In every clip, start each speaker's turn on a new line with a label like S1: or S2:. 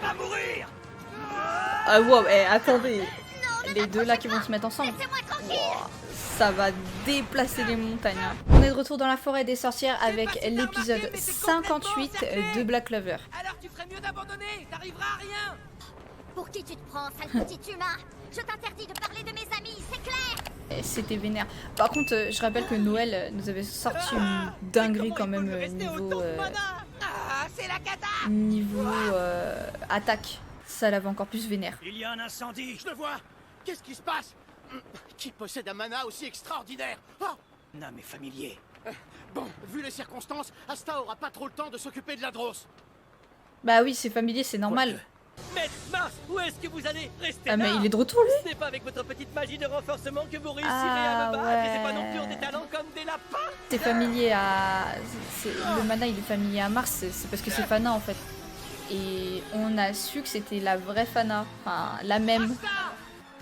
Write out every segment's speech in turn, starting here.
S1: pas mourir.
S2: Ah wow, attendez. Les deux là qui vont se mettre ensemble. Wow, ça va déplacer les montagnes. Hein. On est de retour dans la forêt des sorcières avec l'épisode 58 de Black Clover.
S1: Alors tu ferais mieux d'abandonner, t'arriveras à rien.
S3: Pour qui tu te prends, sale petit humain? Je t'interdis de parler de mes amis, c'est clair?
S2: C'était vénère. Par contre, je rappelle que Noël nous avait sorti une dinguerie quand même
S1: C'est la cata.
S2: niveau attaque. Ça l'avait encore plus vénère.
S1: Il y a un incendie.
S4: Je le vois. Qu'est-ce qui se passe? Qui possède un mana aussi extraordinaire? Oh
S1: Non mais familier.
S4: Bon, vu les circonstances, Asta aura pas trop le temps de s'occuper de la Dross.
S2: Bah oui, c'est familier, c'est normal.
S5: Mais Mars, où est-ce que vous allez rester
S2: Ah
S5: là?
S2: mais il est de retour lui.
S5: Ce n'est pas avec votre petite magie de renforcement que vous réussirez
S2: Ah,
S5: à me battre, et c'est pas non plus en
S2: ouais.
S5: détalant comme des lapins.
S2: C'est familier à... Le mana il est familier à Mars, c'est parce que c'est Fana en fait. Et on a su que c'était la vraie Fana, enfin la même.
S1: Asta.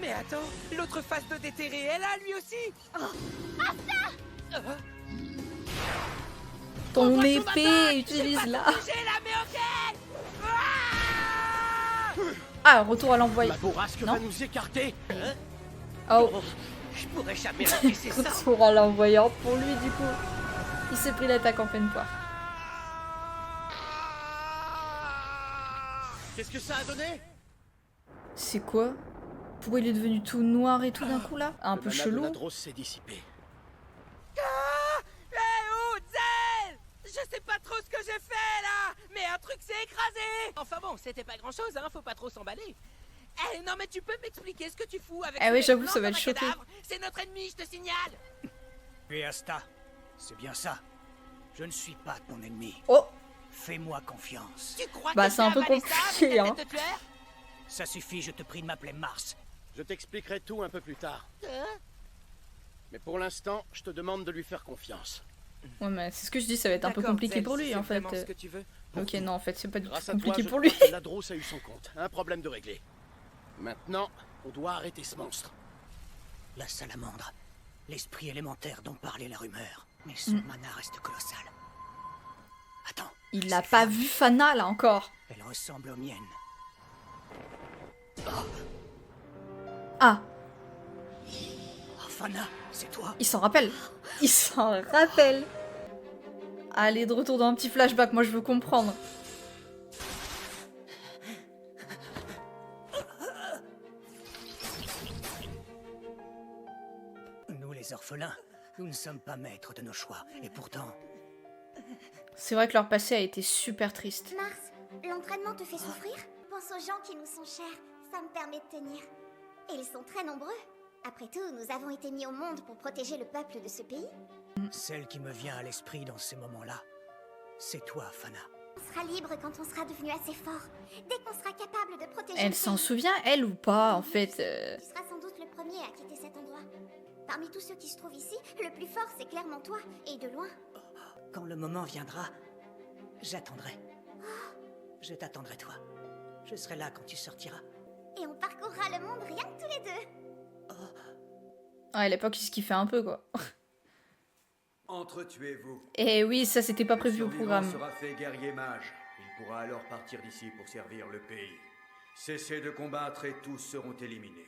S1: Mais attends, l'autre face de déterré, elle a lui aussi.
S2: Ton épée, utilise-la.
S1: J'ai la mais ok.
S2: Ah, retour à l'envoyé.
S4: La bourrasque
S2: Non.
S4: va nous écarter.
S2: Oh,
S1: Je pourrais jamais rater ça.
S2: retour à l'envoyant pour lui du coup. Il s'est pris l'attaque en pleine poire.
S4: Qu'est-ce que ça a donné?
S2: C'est quoi? Pourquoi il est devenu tout noir et tout d'un coup là? Un
S4: Le
S2: peu
S4: mana de
S2: chelou.
S4: la Dross s'est dissipé.
S1: Eh oh, Zel! Je sais pas trop ce que j'ai fait là, mais un truc s'est écrasé. Enfin bon, c'était pas grand chose, hein, faut pas trop s'emballer. Eh non mais tu peux m'expliquer ce que tu fous avec
S2: Ah
S1: ce
S2: oui,
S1: mec
S2: j'avoue,
S1: blanc
S2: ça va
S1: comme
S2: être
S1: un
S2: choqué.
S1: cadavre. C'est notre ennemi, je te signale. Et Asta, c'est bien ça. Je ne suis pas ton ennemi.
S2: Oh,
S1: Fais-moi confiance. Tu crois
S2: Bah,
S1: que
S2: c'est un
S1: t'as
S2: peu
S1: avalé ça
S2: compliqué,
S1: avec ta
S2: hein.
S1: tête de tueur? Ça suffit, je te prie de m'appeler Mars.
S4: Je t'expliquerai tout un peu plus tard. Mais pour l'instant, je te demande de lui faire confiance.
S2: ouais mais c'est ce que je dis, ça va être un peu compliqué pour lui en fait.
S1: Ce que tu veux.
S2: Ok non en fait c'est pas du tout
S4: Grâce à toi,
S2: compliqué
S4: je
S2: pour
S4: crois
S2: lui.
S4: que la Dross a eu son compte. Un problème de régler. Maintenant, on doit arrêter ce monstre.
S1: La salamandre. L'esprit élémentaire dont parlait la rumeur. Mais son mana reste colossal. Attends.
S2: Il
S1: c'est
S2: a pas
S1: ferme.
S2: vu Fana là encore.
S1: Elle ressemble aux miennes.
S2: Ah,
S1: Oh, Fana, c'est toi.
S2: il s'en rappelle. Il s'en rappelle. Allez, de retour dans un petit flashback, moi je veux comprendre.
S1: Nous, les orphelins, nous ne sommes pas maîtres de nos choix. Et pourtant,
S2: C'est vrai que leur passé a été super triste.
S3: Mars, l'entraînement te fait souffrir? Pense aux gens qui nous sont chers, ça me permet de tenir. Et ils sont très nombreux. Après tout, nous avons été mis au monde pour protéger le peuple de ce pays.
S1: celle qui me vient à l'esprit dans ces moments-là, c'est toi, Fana.
S3: On sera libre quand on sera devenu assez fort. Dès qu'on sera capable de protéger
S2: Elle
S3: le
S2: s'en
S3: pays.
S2: souvient, elle ou pas, en fait
S3: Tu seras sans doute le premier à quitter cet endroit. Parmi tous ceux qui se trouvent ici, le plus fort c'est clairement toi, et de loin.
S1: Quand le moment viendra, j'attendrai. Je t'attendrai, toi. Je serai là quand tu sortiras.
S3: Et on parcourra le monde rien que tous les deux.
S2: Ouais, à l'époque, il se kiffait un peu, quoi.
S6: Entretuez-vous.
S2: Et oui, ça, c'était pas prévu au
S6: Le survivant
S2: programme.
S6: sera fait guerrier mage. Il pourra alors partir d'ici pour servir le pays. Cessez de combattre et tous seront éliminés.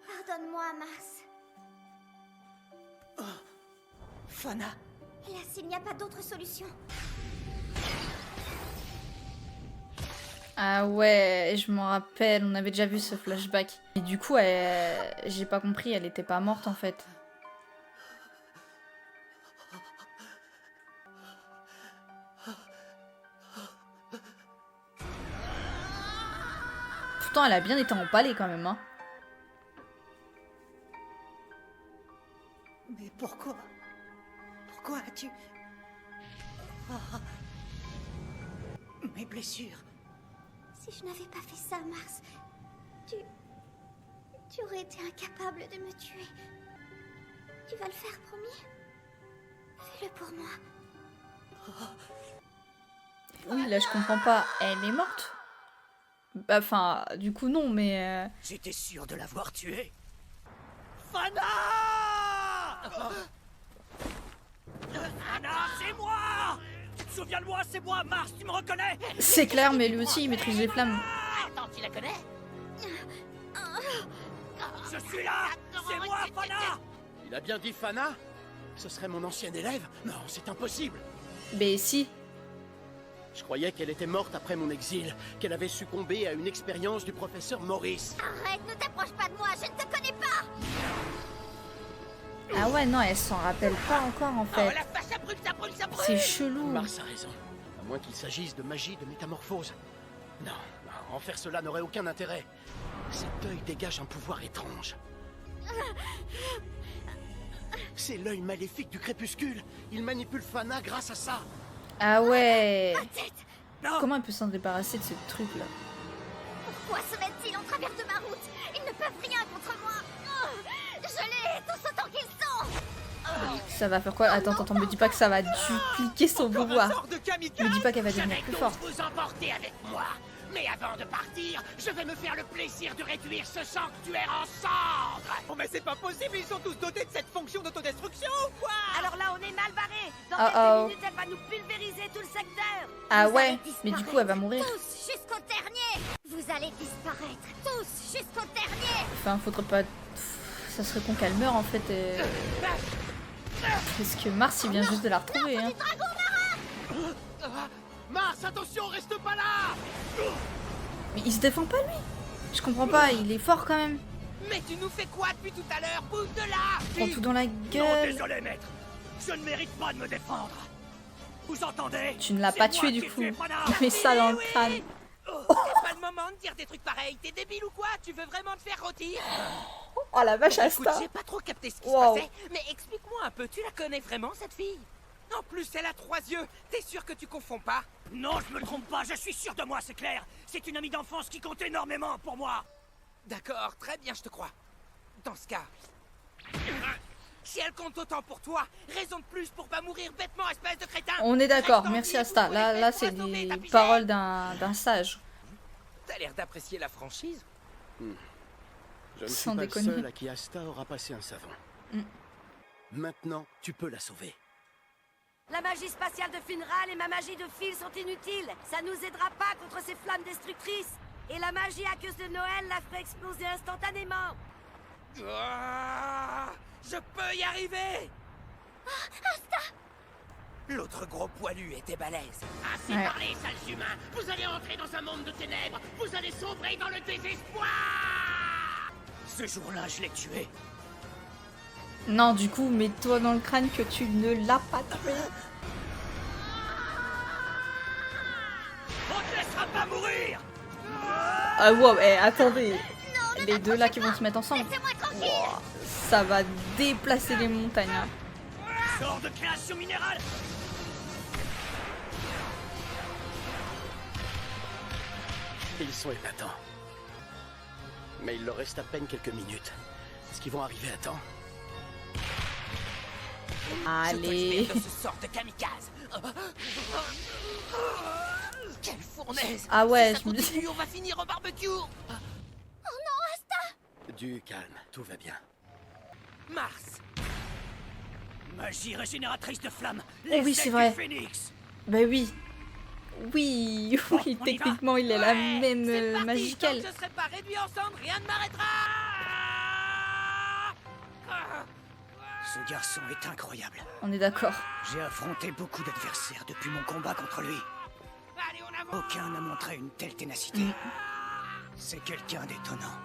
S3: Pardonne-moi, Mars.
S1: Fana,
S3: Hélas, il n'y a pas d'autre solution.
S2: Ah ouais, je m'en rappelle, on avait déjà vu ce flashback. Et du coup, j'ai pas compris, elle était pas morte, en fait. Pourtant, elle a bien été empalée, quand même, hein.
S1: mais pourquoi? Pourquoi as-tu... Ah. Mes blessures.
S3: Si je n'avais pas fait ça, Mars, tu aurais été incapable de me tuer. Tu vas le faire, promis? Fais-le pour moi.
S2: Oui, là, je comprends pas. Elle est morte? Bah, enfin, du coup, non, mais...
S1: J'étais sûr de l'avoir tué. Fana!
S5: Fana, c'est moi! Tu te souviens de moi? C'est moi, Mars, tu me reconnais?
S2: C'est clair, mais lui aussi, il maîtrise les flammes.
S1: Attends, tu la connais?
S5: Je suis là! C'est moi, Fana!
S4: Il a bien dit Fana? Ce serait mon ancienne élève? Non, c'est impossible.
S2: Mais si.
S4: Je croyais qu'elle était morte après mon exil, qu'elle avait succombé à une expérience du professeur Maurice.
S3: Arrête, ne t'approche pas de moi, je ne te connais pas.
S2: Ah ouais, non, elle s'en rappelle pas encore en
S1: Oh
S2: fait.
S1: la vache, ça brûle, ça brûle, ça brûle!
S2: C'est chelou.
S4: Mars a raison. À moins qu'il s'agisse de magie de métamorphose. Non, non, en faire cela n'aurait aucun intérêt. Cet œil dégage un pouvoir étrange. C'est l'œil maléfique du crépuscule. Il manipule Fana grâce à ça.
S2: Ah ouais.
S5: Non!
S2: Comment elle peut s'en débarrasser de ce truc là?
S3: Pourquoi se mettent-ils en travers de ma route? Ils ne peuvent rien contre moi. Je les hais tous autant qu'ils sont.
S2: Ça va faire quoi? Attends, me dis pas que ça va dupliquer son pouvoir.
S5: Sort de kamikaze!
S2: Me dis pas qu'elle va
S1: Je
S2: devenir
S1: vais
S2: plus
S1: donc
S2: forte.
S1: vous emporter avec moi. Mais avant de partir, je vais me faire le plaisir de réduire ce sanctuaire en cendres.
S5: Oh mais c'est pas possible, ils sont tous dotés de cette fonction d'autodestruction ou quoi?
S7: Alors là, on est mal barré. Dans
S2: Oh,
S7: quelques minutes, elle va nous pulvériser tout le secteur.
S2: Ah
S3: Vous
S2: ouais,
S3: allez
S2: mais du coup
S3: disparaître,
S2: elle va mourir.
S3: Tous jusqu'au dernier. Vous allez disparaître. Tous jusqu'au dernier.
S2: Enfin, faudrait pas. Ça serait con qu'elle meure en fait. Parce que Mars il vient juste de la retrouver. Hein.
S4: Mars, attention, reste pas là!
S2: Mais il se défend pas lui. Je comprends pas, il est fort quand même.
S1: Mais tu nous fais quoi depuis tout à l'heure? Bouge de là!
S2: Prends tout dans la
S5: Non,
S2: gueule.
S5: désolé, maître. Je ne mérite pas de me défendre. Vous entendez?
S2: Tu ne l'as
S5: C'est
S2: pas
S5: moi
S2: tué
S5: qui
S2: du
S5: ai
S2: coup.
S5: tué Fana.
S2: Mais ça dans le
S1: Oui.
S2: crâne.
S1: C'est pas le moment de dire des trucs pareils. T'es débile ou quoi? Tu veux vraiment te faire rôtir?
S2: Oh la vache
S1: Écoute,
S2: Asta.
S1: j'ai pas trop capté ce qui
S2: Wow.
S1: se passait, mais explique-moi un peu, tu la connais vraiment cette fille? En plus, elle a 3 yeux. T'es sûr que tu confonds pas?
S5: Non, je me trompe pas, je suis sûr de moi, c'est clair. C'est une amie d'enfance qui compte énormément pour moi.
S1: D'accord, très bien, je te crois. Dans ce cas, si elle compte autant pour toi, raison de plus pour pas mourir bêtement, espèce de crétin.
S2: On est d'accord,
S1: Reste en
S2: merci
S1: vie,
S2: Asta.
S1: vous
S2: Là,
S1: pouvez
S2: là
S1: faire
S2: c'est
S1: poissonner,
S2: les
S1: t'as pigé?
S2: paroles d'un sage.
S1: T'as l'air d'apprécier la franchise.
S4: Je ne suis
S2: Sans
S4: pas
S2: déconner.
S4: le seul à qui Asta aura passé un savon. Maintenant, tu peux la sauver.
S7: La magie spatiale de Finral et ma magie de fil sont inutiles. Ça nous aidera pas contre ces flammes destructrices. Et la magie aqueuse de Noël la ferait exploser instantanément.
S1: Ah, je peux y arriver. L'autre gros poilu était balèze. Assez
S2: Ouais.
S1: parlé, sales humains. Vous allez entrer dans un monde de ténèbres. Vous allez sombrer dans le désespoir.
S5: Ce jour-là, je l'ai tué.
S2: Non, du coup, mets-toi dans le crâne que tu ne l'as pas tué.
S5: On te laissera pas mourir.
S2: Ah wow, attendez. Les deux là qui vont se mettre ensemble.
S3: Laissez-moi tranquille.
S2: Wow, ça va déplacer les montagnes. Hein.
S5: Sors de création minérale.
S4: Ils sont épatants. Mais il leur reste à peine quelques minutes. Est-ce qu'ils vont arriver à temps?
S2: Allez.
S1: Je te de ce sort de kamikaze. Quelle fournaise.
S2: Ah ouais,
S1: Si ça
S2: je me dis-
S1: continue, on va finir au barbecue.
S4: Du calme, tout va bien.
S1: Mars,
S5: Magie régénératrice de flamme.
S2: Oh oui, c'est vrai.
S5: Phoenix.
S2: Bah oui. Oui, oui,
S5: on y va.
S2: techniquement il est la
S1: ouais,
S2: même
S1: c'est parti.
S2: magie
S1: Tant que
S2: qu'elle.
S1: je serai pas réduit en cendres, rien ne m'arrêtera.
S5: Ce garçon est incroyable.
S2: On est d'accord.
S5: J'ai affronté beaucoup d'adversaires depuis mon combat contre lui.
S1: Allez, on avance.
S5: Aucun n'a montré une telle ténacité. C'est quelqu'un d'étonnant.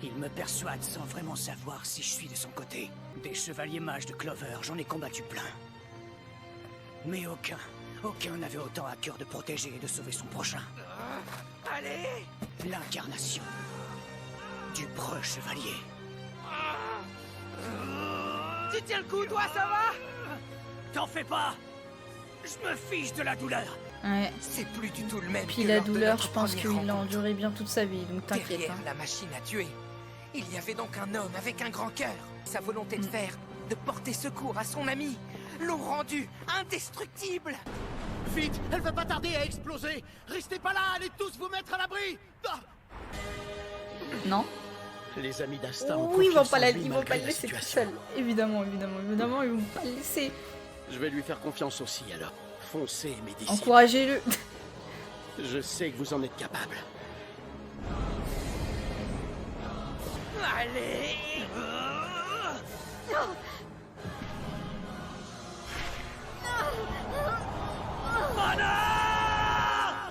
S5: Il me persuade sans vraiment savoir si je suis de son côté. Des chevaliers mages de Clover, j'en ai combattu plein. Mais aucun n'avait autant à cœur de protéger et de sauver son prochain.
S1: Allez.
S5: L'incarnation du preux chevalier.
S1: Tu tiens le coup, toi, ça va?
S5: T'en fais pas! Je me fiche de la douleur!
S2: Ouais.
S1: C'est plus du tout le même.
S2: Puis
S1: que
S2: la
S1: lors de
S2: douleur,
S1: notre
S2: je pense
S1: première
S2: qu'il a
S1: rencontre.
S2: enduré bien toute sa vie, donc t'inquiète.
S1: Derrière
S2: Hein.
S1: la machine à tuer, il y avait donc un homme avec un grand cœur. Sa volonté de faire, de porter secours à son ami, l'ont rendu indestructible.
S4: Vite, elle va pas tarder à exploser. Restez pas là, allez tous vous mettre à l'abri. Ah,
S2: Non.
S4: Les amis d'Asta ont
S2: Oui, ils vont
S4: confiance
S2: pas,
S4: en lui
S2: ils vont pas
S4: malgré
S2: le
S4: la
S2: laisser tout
S4: situation.
S2: seul. Évidemment, ils vont pas le laisser.
S4: Je vais lui faire confiance aussi, alors. Foncez, mes disciples.
S2: Encouragez-le.
S4: Je sais que vous en êtes capables.
S1: Allez.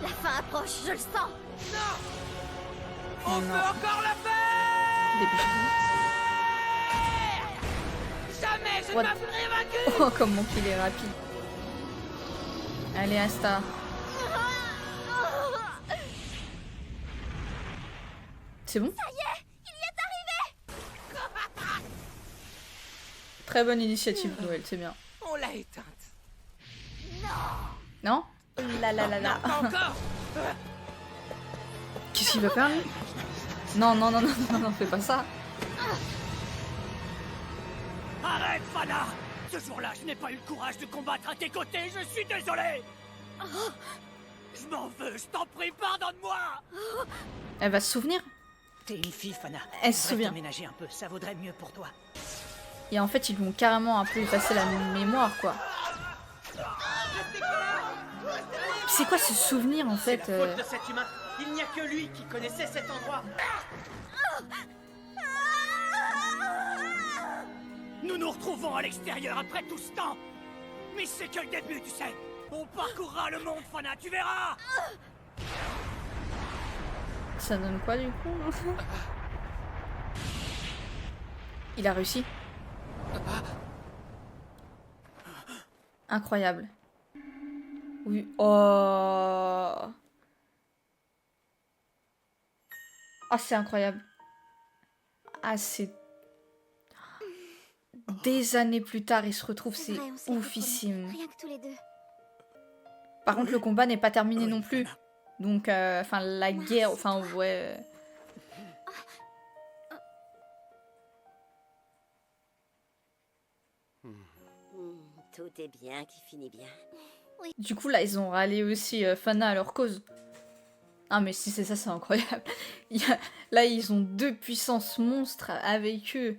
S3: La fin approche, je le sens.
S1: On peut encore la faire.
S2: Dépêchez-vous.
S1: Jamais je ne
S2: What?
S1: me ferai vaincu.
S2: Oh, comment qu'il est rapide. Allez, Asta. C'est bon?
S3: Ça y est, il y est arrivé.
S2: Très bonne initiative, Noël, c'est bien.
S1: On l'a éteinte.
S2: Non? Là.
S1: Pas encore.
S2: Qu'est-ce qu'il va faire, lui? Non, fais pas ça.
S5: Arrête, Fana! Ce jour-là, je n'ai pas eu le courage de combattre à tes côtés, je suis désolé! Je m'en veux, je t'en prie, pardonne-moi!
S2: Elle va se souvenir?
S5: T'es une fille, Fana.
S2: Elle se souvient.
S5: Ménager un peu, ça vaudrait mieux pour toi.
S2: Et en fait, ils lui ont carrément un peu effacé la mémoire, quoi. C'est quoi ce souvenir, en fait?
S1: C'est la faute de cet humain. Il n'y a que lui qui connaissait cet endroit.
S5: Nous nous retrouvons à l'extérieur après tout ce temps! Mais c'est que le début, tu sais! On parcourra le monde, Fana, tu verras!
S2: Ça donne quoi, du coup? Il a réussi. Incroyable. Oui. Oh. Ah, c'est incroyable. Ah, c'est... Des années plus tard, ils se retrouvent, c'est
S3: vrai, on s'est fait
S2: oufissime.
S3: promis, rien que tous les deux.
S2: Par contre, le combat n'est pas terminé
S5: Oui,
S2: non plus.
S5: Fana.
S2: Donc, enfin, la guerre, enfin, ouais...
S7: Tout est bien qui finit bien.
S2: Du coup, là, ils ont rallié aussi Fana à leur cause. Ah, mais si c'est ça, c'est incroyable. Là, ils ont deux puissances monstres avec eux.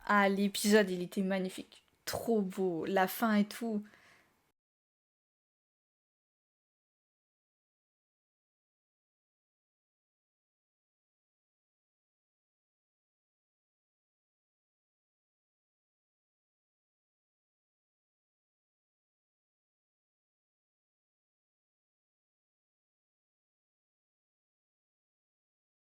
S2: Ah, l'épisode, il était magnifique. Trop beau. La fin et tout.